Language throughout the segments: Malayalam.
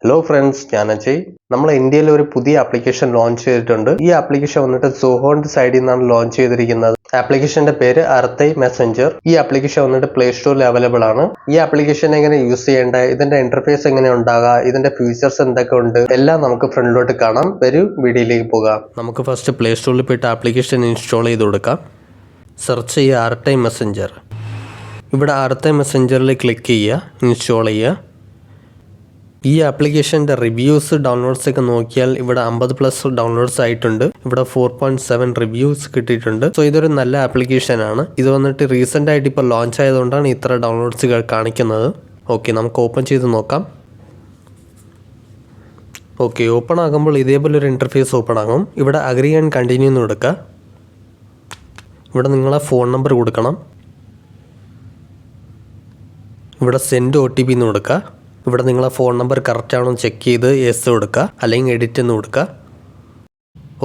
ഹലോ ഫ്രണ്ട്സ്, ഞാൻ അജയ്. നമ്മൾ ഇന്ത്യയിൽ ഒരു പുതിയ ആപ്ലിക്കേഷൻ ലോഞ്ച് ചെയ്തിട്ടുണ്ട്. ഈ ആപ്ലിക്കേഷൻ വന്നിട്ട് സോഹോന്റെ സൈഡിൽ നിന്നാണ് ലോഞ്ച് ചെയ്തിരിക്കുന്നത്. ആപ്ലിക്കേഷന്റെ പേര് അർത്തൈ മെസ്സഞ്ചർ. ഈ ആപ്ലിക്കേഷൻ വന്നിട്ട് പ്ലേ സ്റ്റോറിൽ അവൈലബിൾ ആണ്. ഈ ആപ്ലിക്കേഷൻ എങ്ങനെ യൂസ് ചെയ്യേണ്ട, ഇതിന്റെ ഇന്റർഫേസ് എങ്ങനെ ഉണ്ടാകുക, ഇതിന്റെ ഫീച്ചേഴ്സ് എന്തൊക്കെ ഉണ്ട്, എല്ലാം നമുക്ക് ഫ്രണ്ടിലോട്ട് കാണാം. വരും വീഡിയോയിലേക്ക് പോകാം. നമുക്ക് ഫസ്റ്റ് പ്ലേ സ്റ്റോറിൽ പോയിട്ട് ആപ്ലിക്കേഷൻ ഇൻസ്റ്റാൾ ചെയ്ത് കൊടുക്കാം. സെർച്ച് ചെയ്യുക അർത്തൈ മെസ്സഞ്ചർ. ഇവിടെ അർത്തൈ മെസ്സഞ്ചറിൽ ക്ലിക്ക് ചെയ്യുക, ഇൻസ്റ്റാൾ ചെയ്യുക. ഈ ആപ്ലിക്കേഷൻ്റെ റിവ്യൂസ് ഡൗൺലോഡ്സ് ഒക്കെ നോക്കിയാൽ ഇവിടെ 50+ ഡൗൺലോഡ്സ് ആയിട്ടുണ്ട്. ഇവിടെ 4.7 റിവ്യൂസ് കിട്ടിയിട്ടുണ്ട്. സോ ഇതൊരു നല്ല ആപ്ലിക്കേഷൻ ആണ്. ഇത് വന്നിട്ട് റീസെൻ്റ് ആയിട്ട് ഇപ്പോൾ ലോഞ്ച് ആയതുകൊണ്ടാണ് ഇത്ര ഡൗൺലോഡ്സുകൾ കാണിക്കുന്നത്. ഓക്കെ, നമുക്ക് ഓപ്പൺ ചെയ്ത് നോക്കാം. ഓക്കെ, ഓപ്പൺ ആകുമ്പോൾ ഇതേപോലെ ഒരു ഇൻ്റർഫേസ് ഓപ്പൺ ആകും. ഇവിടെ അഗ്രി ആൻഡ് കണ്ടിന്യൂ എന്ന് കൊടുക്കുക. ഇവിടെ നിങ്ങളെ ഫോൺ നമ്പർ കൊടുക്കണം. ഇവിടെ സെൻഡ് OTP എന്ന് കൊടുക്കുക. ഇവിടെ നിങ്ങളെ ഫോൺ നമ്പർ കറക്റ്റ് ആണോ ചെക്ക് ചെയ്ത് യെസ് കൊടുക്കുക, അല്ലെങ്കിൽ എഡിറ്റ് എന്ന് കൊടുക്കുക.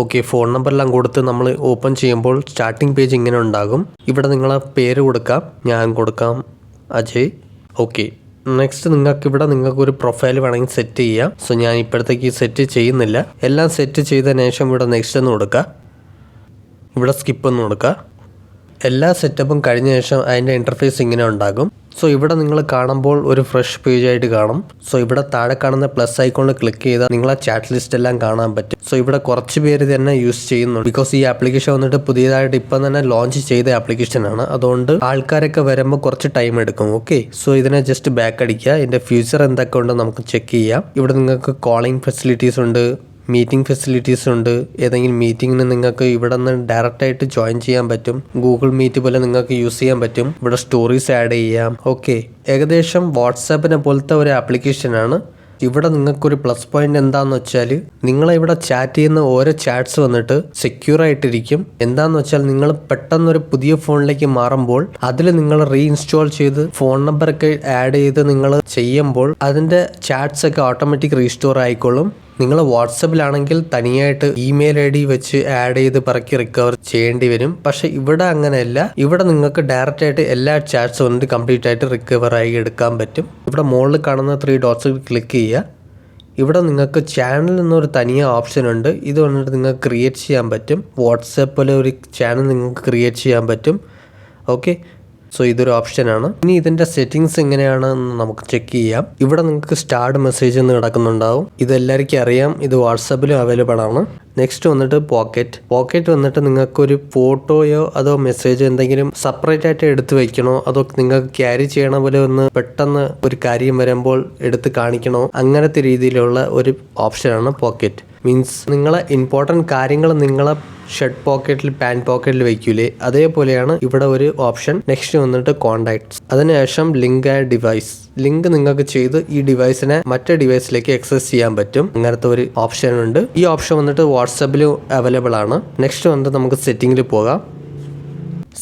ഓക്കെ, ഫോൺ നമ്പറെല്ലാം കൊടുത്ത് നമ്മൾ ഓപ്പൺ ചെയ്യുമ്പോൾ സ്റ്റാർട്ടിംഗ് പേജ് ഇങ്ങനെ ഉണ്ടാകും. ഇവിടെ നിങ്ങളെ പേര് കൊടുക്കാം. ഞാൻ കൊടുക്കാം അജയ്. ഓക്കെ, നെക്സ്റ്റ് നിങ്ങൾക്കൊരു പ്രൊഫൈൽ വേണമെങ്കിൽ സെറ്റ് ചെയ്യാം. സോ ഞാൻ ഇപ്പോഴത്തേക്ക് സെറ്റ് ചെയ്യുന്നില്ല. എല്ലാം സെറ്റ് ചെയ്തതിന് ശേഷം ഇവിടെ നെക്സ്റ്റ് എന്ന് കൊടുക്കുക. ഇവിടെ സ്കിപ്പ് എന്ന് കൊടുക്കുക. എല്ലാ സെറ്റപ്പും കഴിഞ്ഞ ശേഷം അതിൻ്റെ ഇൻ്റർഫേസ് ഇങ്ങനെ ഉണ്ടാകും. സോ ഇവിടെ നിങ്ങൾ കാണുമ്പോൾ ഒരു ഫ്രഷ് പേജ് ആയിട്ട് കാണും. സോ ഇവിടെ താഴെ കാണുന്ന പ്ലസ് ഐക്കോണിൽ ക്ലിക്ക് ചെയ്താൽ നിങ്ങളെ ചാറ്റ് ലിസ്റ്റ് എല്ലാം കാണാൻ പറ്റും. സോ ഇവിടെ കുറച്ച് പേര് തന്നെ യൂസ് ചെയ്യുന്നുണ്ട്. ബിക്കോസ് ഈ ആപ്ലിക്കേഷൻ വന്നിട്ട് പുതിയതായിട്ട് ഇപ്പം തന്നെ ലോഞ്ച് ചെയ്ത ആപ്ലിക്കേഷൻ ആണ്. അതുകൊണ്ട് ആൾക്കാരൊക്കെ വരുമ്പോൾ കുറച്ച് ടൈം എടുക്കും. ഓക്കെ, സോ ഇതിനെ ജസ്റ്റ് ബാക്ക് അടിക്കുക. ഇതിൻ്റെ ഫ്യൂച്ചർ എന്തൊക്കെ ഉണ്ടോ നമുക്ക് ചെക്ക് ചെയ്യാം. ഇവിടെ നിങ്ങൾക്ക് കോളിംഗ് ഫെസിലിറ്റീസ് ഉണ്ട്, മീറ്റിംഗ് ഫെസിലിറ്റീസ് ഉണ്ട്. ഏതെങ്കിലും മീറ്റിങ്ങിന് നിങ്ങൾക്ക് ഇവിടെ നിന്ന് ഡയറക്റ്റായിട്ട് ജോയിൻ ചെയ്യാൻ പറ്റും. ഗൂഗിൾ മീറ്റ് പോലെ നിങ്ങൾക്ക് യൂസ് ചെയ്യാൻ പറ്റും. ഇവിടെ സ്റ്റോറീസ് ആഡ് ചെയ്യാം. ഓക്കെ, ഏകദേശം വാട്സാപ്പിനെ പോലത്തെ ഒരു ആപ്ലിക്കേഷനാണ്. ഇവിടെ നിങ്ങൾക്കൊരു പ്ലസ് പോയിന്റ് എന്താണെന്ന് വെച്ചാൽ നിങ്ങളിവിടെ ചാറ്റ് ചെയ്യുന്ന ഓരോ ചാറ്റ്സ് വന്നിട്ട് സെക്യൂർ ആയിട്ടിരിക്കും. എന്താണെന്ന് വെച്ചാൽ നിങ്ങൾ പെട്ടെന്നൊരു പുതിയ ഫോണിലേക്ക് മാറുമ്പോൾ അതിൽ നിങ്ങൾ റീഇൻസ്റ്റാൾ ചെയ്ത് ഫോൺ നമ്പറൊക്കെ ആഡ് ചെയ്ത് നിങ്ങൾ ചെയ്യുമ്പോൾ അതിൻ്റെ ചാറ്റ്സ് ഒക്കെ ഓട്ടോമാറ്റിക് റീസ്റ്റോർ ആയിക്കോളും. നിങ്ങൾ വാട്സപ്പിലാണെങ്കിൽ തനിയായിട്ട് ഇമെയിൽ ID വെച്ച് ആഡ് ചെയ്ത് പറക്കി റിക്കവർ ചെയ്യേണ്ടി വരും. പക്ഷെ ഇവിടെ അങ്ങനെയല്ല. ഇവിടെ നിങ്ങൾക്ക് ഡയറക്റ്റ് ആയിട്ട് എല്ലാ ചാറ്റ്സും വന്നിട്ട് കംപ്ലീറ്റ് ആയിട്ട് റിക്കവർ ആയി എടുക്കാൻ പറ്റും. ഇവിടെ മുകളിൽ കാണുന്ന 3 ഡോട്ട്സ് ക്ലിക്ക് ചെയ്യുക. ഇവിടെ നിങ്ങൾക്ക് ചാനൽ എന്നൊരു തനിയ ഓപ്ഷൻ ഉണ്ട്. ഇത് വന്നിട്ട് നിങ്ങൾക്ക് ക്രിയേറ്റ് ചെയ്യാൻ പറ്റും. വാട്സാപ്പ് പോലെ ഒരു ചാനൽ നിങ്ങൾക്ക് ക്രിയേറ്റ് ചെയ്യാൻ പറ്റും. ഓക്കെ, സോ ഇതൊരു ഓപ്ഷനാണ്. ഇനി ഇതിൻ്റെ സെറ്റിങ്സ് എങ്ങനെയാണെന്ന് നമുക്ക് ചെക്ക് ചെയ്യാം. ഇവിടെ നിങ്ങൾക്ക് സ്റ്റാർട്ട് മെസ്സേജ് എന്ന് കിടക്കുന്നുണ്ടാവും. ഇതെല്ലാവർക്കും അറിയാം. ഇത് വാട്സാപ്പിലും അവൈലബിൾ ആണ്. നെക്സ്റ്റ് വന്നിട്ട് പോക്കറ്റ് വന്നിട്ട് നിങ്ങൾക്കൊരു ഫോട്ടോയോ അതോ മെസ്സേജോ എന്തെങ്കിലും സെപ്പറേറ്റ് ആയിട്ട് എടുത്ത് വെക്കണോ, അതോ നിങ്ങൾക്ക് ക്യാരി ചെയ്യണ പോലെ ഒന്ന് പെട്ടെന്ന് ഒരു കാര്യം വരുമ്പോൾ എടുത്ത് കാണിക്കണോ, അങ്ങനത്തെ രീതിയിലുള്ള ഒരു ഓപ്ഷനാണ് പോക്കറ്റ്. മീൻസ് നിങ്ങളെ ഇമ്പോർട്ടൻറ്റ് കാര്യങ്ങൾ നിങ്ങളെ ഷർട്ട് പോക്കറ്റിൽ പാൻറ് പോക്കറ്റിൽ വെക്കൂലേ, അതേപോലെയാണ് ഇവിടെ ഒരു ഓപ്ഷൻ. നെക്സ്റ്റ് വന്നിട്ട് കോണ്ടാക്ട്സ്. അതിനുശേഷം ലിങ്ക് ആൻഡ് ഡിവൈസ്. ലിങ്ക് നിങ്ങൾക്ക് ചെയ്ത് ഈ ഡിവൈസിനെ മറ്റേ ഡിവൈസിലേക്ക് ആക്സസ് ചെയ്യാൻ പറ്റും. അങ്ങനത്തെ ഒരു ഓപ്ഷൻ ഉണ്ട്. ഈ ഓപ്ഷൻ വന്നിട്ട് വാട്സാപ്പിലും അവൈലബിൾ ആണ്. നെക്സ്റ്റ് വന്നിട്ട് നമുക്ക് സെറ്റിങ്ങിൽ പോകാം.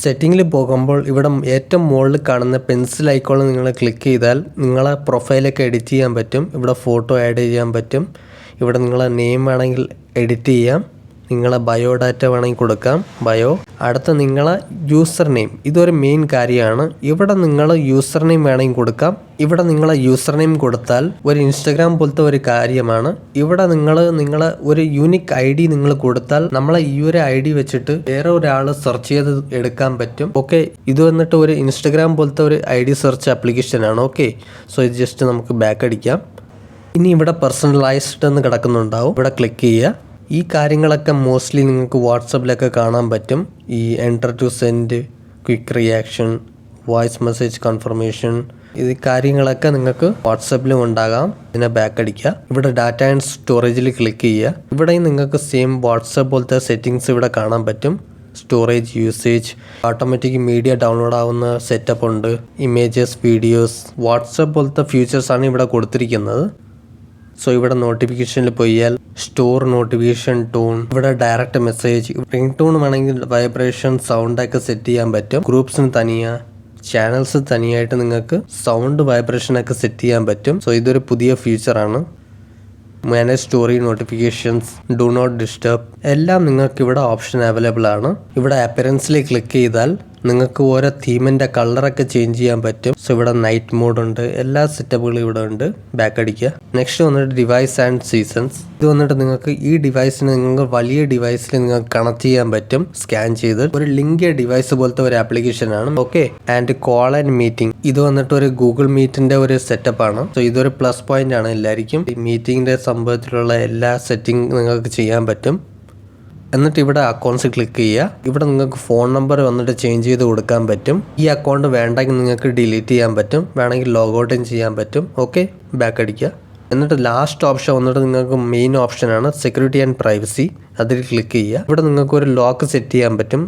സെറ്റിങ്ങിൽ പോകുമ്പോൾ ഇവിടെ ഏറ്റവും മുകളിൽ കാണുന്ന പെൻസിൽ ഐക്കോണിൽ നിങ്ങൾ ക്ലിക്ക് ചെയ്താൽ നിങ്ങളെ പ്രൊഫൈലൊക്കെ എഡിറ്റ് ചെയ്യാൻ പറ്റും. ഇവിടെ ഫോട്ടോ ആഡ് ചെയ്യാൻ പറ്റും. ഇവിടെ നിങ്ങളെ നെയിം വേണമെങ്കിൽ എഡിറ്റ് ചെയ്യാം. നിങ്ങളെ ബയോഡാറ്റ വേണമെങ്കിൽ കൊടുക്കാം, ബയോ. അടുത്ത നിങ്ങളെ യൂസർ നെയിം. ഇതൊരു മെയിൻ കാര്യമാണ്. ഇവിടെ നിങ്ങൾ യൂസർ നെയിം വേണമെങ്കിൽ കൊടുക്കാം. ഇവിടെ നിങ്ങളെ യൂസർ നെയിം കൊടുത്താൽ ഒരു ഇൻസ്റ്റഗ്രാം പോലത്തെ ഒരു കാര്യമാണ്. ഇവിടെ നിങ്ങളെ ഒരു യൂണിക് ID നിങ്ങൾ കൊടുത്താൽ നമ്മളെ ഈ ഒരു ID വെച്ചിട്ട് വേറെ ഒരാൾ സെർച്ച് ചെയ്ത് എടുക്കാൻ പറ്റും. ഓക്കെ, ഇത് വന്നിട്ട് ഒരു ഇൻസ്റ്റഗ്രാം പോലത്തെ ഒരു ID സെർച്ച് ആപ്ലിക്കേഷൻ ആണ്. ഓക്കെ, സോ ഇത് ജസ്റ്റ് നമുക്ക് ബാക്ക് അടിക്കാം. ഇനി ഇവിടെ പേഴ്സണലൈസ്ഡ് എന്ന് കിടക്കുന്നുണ്ടാവും. ഇവിടെ ക്ലിക്ക് ചെയ്യുക. ഈ കാര്യങ്ങളൊക്കെ മോസ്റ്റ്ലി നിങ്ങൾക്ക് വാട്സപ്പിലൊക്കെ കാണാൻ പറ്റും. ഈ enter to send, quick reaction, voice message confirmation, ഇത് കാര്യങ്ങളൊക്കെ നിങ്ങൾക്ക് വാട്സപ്പിലും ഉണ്ടാകാം. ഇതിനെ ബാക്ക് അടിക്കുക. ഇവിടെ ഡാറ്റ ആൻഡ് സ്റ്റോറേജിൽ ക്ലിക്ക് ചെയ്യുക. ഇവിടെയും നിങ്ങൾക്ക് സെയിം വാട്സപ്പ് പോലത്തെ സെറ്റിങ്സ് ഇവിടെ കാണാൻ പറ്റും. Storage usage, automatic media download ആവുന്ന സെറ്റപ്പ് ഉണ്ട്, ഇമേജസ്, വീഡിയോസ്, വാട്സപ്പ് പോലത്തെ ഫീച്ചേഴ്സാണ് ഇവിടെ കൊടുത്തിരിക്കുന്നത്. സോ ഇവിടെ നോട്ടിഫിക്കേഷനിൽ പോയാൽ സ്റ്റോർ നോട്ടിഫിക്കേഷൻ ടോൺ, ഇവിടെ ഡയറക്റ്റ് മെസ്സേജ്, റിംഗ് ടോൺ വേണമെങ്കിൽ വൈബ്രേഷൻ, സൗണ്ടൊക്കെ സെറ്റ് ചെയ്യാൻ പറ്റും. ഗ്രൂപ്പ്സിന് തനിയാ, ചാനൽസ് തനിയായിട്ട് നിങ്ങൾക്ക് സൗണ്ട് വൈബ്രേഷനൊക്കെ സെറ്റ് ചെയ്യാൻ പറ്റും. സോ ഇതൊരു പുതിയ ഫീച്ചറാണ്. Manage story, notifications, do not disturb എല്ലാം നിങ്ങൾക്ക് ഇവിടെ ഓപ്ഷൻ അവൈലബിൾ ആണ്. ഇവിടെ അപ്പിയറൻസിൽ ക്ലിക്ക് ചെയ്താൽ നിങ്ങൾക്ക് ഓരോ തീമിൻ്റെ കളറൊക്കെ ചേഞ്ച് ചെയ്യാൻ പറ്റും. സോ ഇവിടെ നൈറ്റ് മോഡ് ഉണ്ട്, എല്ലാ സെറ്റപ്പുകളും ഇവിടെ ഉണ്ട്. ബാക്ക് അടിക്കുക. നെക്സ്റ്റ് വന്നിട്ട് ഡിവൈസ് ആൻഡ് സീസൺസ്. ഇത് വന്നിട്ട് നിങ്ങൾക്ക് ഈ ഡിവൈസിന് നിങ്ങൾക്ക് വലിയ ഡിവൈസിൽ നിങ്ങൾക്ക് കണക്ട് ചെയ്യാൻ പറ്റും. സ്കാൻ ചെയ്ത് ഒരു ലിങ്ക് ഡിവൈസ് പോലത്തെ ഒരു ആപ്ലിക്കേഷൻ ആണ്. Okay. And call and meeting. ഇത് വന്നിട്ട് ഒരു ഗൂഗിൾ മീറ്റിന്റെ ഒരു സെറ്റപ്പ് ആണ്. സോ ഇതൊരു പ്ലസ് പോയിന്റ് ആണ് എല്ലാവർക്കും. ഈ മീറ്റിംഗിന്റെ സംഭവത്തിലുള്ള എല്ലാ സെറ്റിംഗ് നിങ്ങൾക്ക് ചെയ്യാൻ പറ്റും. എന്നിട്ട് ഇവിടെ അക്കൗണ്ട്സ് ക്ലിക്ക് ചെയ്യുക. ഇവിടെ നിങ്ങൾക്ക് ഫോൺ നമ്പർ വന്നിട്ട് ചേഞ്ച് ചെയ്ത് കൊടുക്കാൻ പറ്റും. ഈ അക്കൗണ്ട് വേണ്ടെങ്കിൽ നിങ്ങൾക്ക് ഡിലീറ്റ് ചെയ്യാൻ പറ്റും, വേണമെങ്കിൽ ലോഗൗട്ടും ചെയ്യാൻ പറ്റും. ഓക്കെ. ബാക്ക് അടിക്കുക. എന്നിട്ട് ലാസ്റ്റ് ഓപ്ഷൻ വന്നിട്ട് നിങ്ങൾക്ക് മെയിൻ ഓപ്ഷനാണ് സെക്യൂരിറ്റി ആൻഡ് പ്രൈവസി. അതിൽ ക്ലിക്ക് ചെയ്യുക. ഇവിടെ നിങ്ങൾക്ക് ഒരു ലോക്ക് സെറ്റ് ചെയ്യാൻ പറ്റും.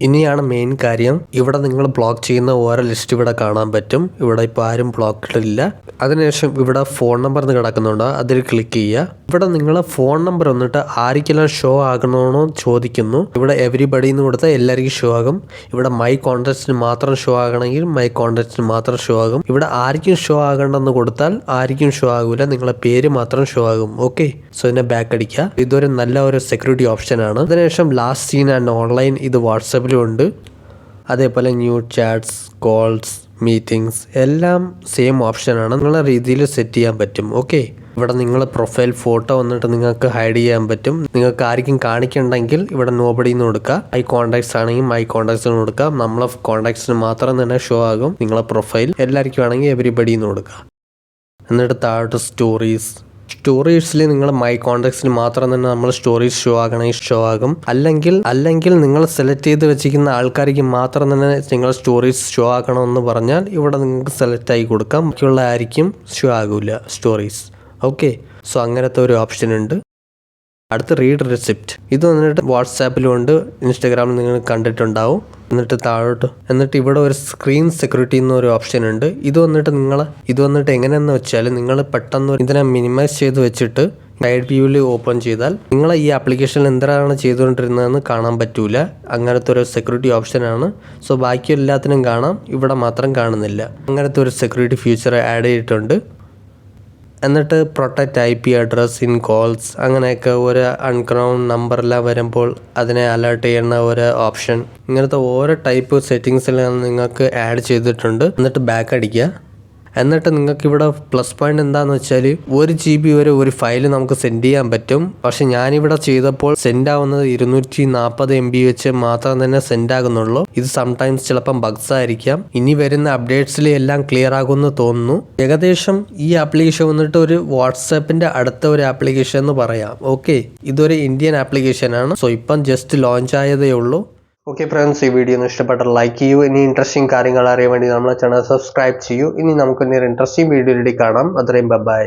ഇനിയാണ് മെയിൻ കാര്യം. ഇവിടെ നിങ്ങൾ ബ്ലോക്ക് ചെയ്യുന്ന ഓരോ ലിസ്റ്റ് ഇവിടെ കാണാൻ പറ്റും. ഇവിടെ ഇപ്പോൾ ആരും ബ്ലോക്കിട്ടില്ല. അതിനുശേഷം ഇവിടെ ഫോൺ നമ്പർ കിടക്കുന്നുണ്ടോ, അതിൽ ക്ലിക്ക് ചെയ്യുക. ഇവിടെ നിങ്ങൾ ഫോൺ നമ്പർ വന്നിട്ട് ആർക്കെല്ലാം ഷോ ആകണമെന്നോ ചോദിക്കുന്നു. ഇവിടെ എവരിബഡി എന്ന് കൊടുത്താൽ എല്ലാവർക്കും ഷോ ആകും. ഇവിടെ മൈ കോൺടാക്ട്സിന് മാത്രം ഷോ ആകണമെങ്കിൽ മൈ കോൺടാക്ട്സിന് മാത്രം ഷോ ആകും. ഇവിടെ ആർക്കും ഷോ ആകണ്ടെന്ന് കൊടുത്താൽ ആർക്കും ഷോ ആകില്ല, നിങ്ങളെ പേര് മാത്രം ഷോ ആകും. ഓക്കെ. സോ ഇതിനെ ബാക്ക് അടിക്കുക. ഇതൊരു നല്ല ഒരു സെക്യൂരിറ്റി ഓപ്ഷൻ ആണ്. അതിനുശേഷം ലാസ്റ്റ് സീൻ ആൻഡ് ഓൺലൈൻ, ഇത് വാട്സാപ്പിലും ഉണ്ട്. അതേപോലെ ന്യൂ ചാറ്റ്സ്, കോൾസ്, മീറ്റിംഗ്സ് എല്ലാം സെയിം ഓപ്ഷനാണ്. നിങ്ങളെ രീതിയിൽ സെറ്റ് ചെയ്യാൻ പറ്റും. ഓക്കെ. ഇവിടെ നിങ്ങൾ പ്രൊഫൈൽ ഫോട്ടോ വന്നിട്ട് നിങ്ങൾക്ക് ഹൈഡ് ചെയ്യാൻ പറ്റും. നിങ്ങൾക്ക് ആർക്കും കാണിക്കണ്ടെങ്കിൽ ഇവിടെ നോബഡി എന്ന് കൊടുക്കുക. മൈ കോൺടാക്ട്സ് ആണെങ്കിൽ മൈ കോൺടാക്ട്സിന് കൊടുക്കുക. നമ്മളെ കോൺടാക്ട്സിന് മാത്രം തന്നെ ഷോ ആകും നിങ്ങളെ പ്രൊഫൈൽ. എല്ലാവർക്കും ആണെങ്കിൽ എവരിബഡി എന്ന് കൊടുക്കുക. എന്നിട്ട് താഴോട്ട് സ്റ്റോറീസിൽ നിങ്ങൾ മൈ കോൺടാക്ട്സിന് മാത്രം തന്നെ നമ്മൾ സ്റ്റോറീസ് ഷോ ആകണമെങ്കിൽ ഷോ ആകും. അല്ലെങ്കിൽ നിങ്ങൾ സെലക്ട് ചെയ്ത് വെച്ചിരിക്കുന്ന ആൾക്കാർക്ക് മാത്രം തന്നെ നിങ്ങൾ സ്റ്റോറീസ് ഷോ ആക്കണമെന്ന് പറഞ്ഞാൽ ഇവിടെ നിങ്ങൾക്ക് സെലക്ട് ആയി കൊടുക്കാം. ബാക്കിയുള്ള ആയിരിക്കും ഷോ ആകില്ല സ്റ്റോറീസ്. ഓക്കെ. സോ അങ്ങനത്തെ ഒരു ഓപ്ഷൻ ഉണ്ട്. അടുത്ത് റീഡ് റെസിപ്റ്റ്. ഇത് വന്നിട്ട് വാട്സാപ്പിലും ഉണ്ട്, ഇൻസ്റ്റാഗ്രാമിൽ നിങ്ങൾ കണ്ടിട്ടുണ്ടാവും. എന്നിട്ട് ഇവിടെ ഒരു സ്ക്രീൻ സെക്യൂരിറ്റി എന്നൊരു ഓപ്ഷൻ ഉണ്ട്. ഇത് വന്നിട്ട് എങ്ങനെയെന്ന് വെച്ചാൽ നിങ്ങൾ പെട്ടെന്ന് ഇതിനെ മിനിമൈസ് ചെയ്ത് വെച്ചിട്ട് സൈഡ് വ്യൂവിൽ ഓപ്പൺ ചെയ്താൽ നിങ്ങൾ ഈ ആപ്ലിക്കേഷനിൽ എന്താണ് ചെയ്തുകൊണ്ടിരുന്നതെന്ന് കാണാൻ പറ്റൂല. അങ്ങനത്തെ ഒരു സെക്യൂരിറ്റി ഓപ്ഷനാണ്. സോ ബാക്കി എല്ലാത്തിനും കാണാം, ഇവിടെ മാത്രം കാണുന്നില്ല. അങ്ങനത്തെ ഒരു സെക്യൂരിറ്റി ഫീച്ചർ ആഡ് ചെയ്തിട്ടുണ്ട്. എന്നിട്ട് protect IP address in calls, അങ്ങനെയൊക്കെ ഒരു അൺഗ്രൗണ്ട് നമ്പറെല്ലാം വരുമ്പോൾ അതിനെ അലേർട്ട് ചെയ്യുന്ന ഒരു ഓപ്ഷൻ. ഇങ്ങനത്തെ ഓരോ ടൈപ്പ് സെറ്റിങ്സിലാണ് നിങ്ങൾക്ക് ആഡ് ചെയ്തിട്ടുണ്ട്. എന്നിട്ട് ബാക്ക് അടിക്കുക. എന്നിട്ട് നിങ്ങൾക്ക് ഇവിടെ പ്ലസ് പോയിന്റ് എന്താണെന്ന് വെച്ചാൽ 1 GB വരെ ഒരു ഫയൽ നമുക്ക് സെൻഡ് ചെയ്യാൻ പറ്റും. പക്ഷെ ഞാനിവിടെ ചെയ്തപ്പോൾ സെൻഡ് ആവുന്നത് 240 MB വെച്ച് മാത്രം തന്നെ സെൻഡ് ആകുന്നുള്ളൂ. ഇത് സംടൈംസ് ചിലപ്പം ബഗ്സ് ആയിരിക്കാം. ഇനി വരുന്ന അപ്ഡേറ്റ്സിൽ എല്ലാം ക്ലിയർ ആകുമെന്ന് തോന്നുന്നു. ഏകദേശം ഈ ആപ്ലിക്കേഷൻ വന്നിട്ട് ഒരു വാട്സാപ്പിന്റെ അടുത്ത ഒരു ആപ്ലിക്കേഷൻ എന്ന് പറയാം. ഓക്കെ. ഇതൊരു ഇന്ത്യൻ ആപ്ലിക്കേഷൻ ആണ്. സോ ഇപ്പം ജസ്റ്റ് ലോഞ്ച് ആയതേ ഉള്ളൂ. ഓക്കെ ഫ്രണ്ട്സ്, ഈ വീഡിയോ ഒന്ന് ഇഷ്ടപ്പെട്ടാൽ ലൈക്ക് ചെയ്യൂ. ഇനി ഇൻട്രസ്റ്റിംഗ് കാര്യങ്ങൾ അറിയാൻ വേണ്ടി നമ്മളെ ചാനൽ സബ്സ്ക്രൈബ് ചെയ്യൂ. ഇനി നമുക്കൊരു ഇൻട്രസ്റ്റിംഗ് വീഡിയോയിലൂടെ കാണാം. അത്രയും ബൈ.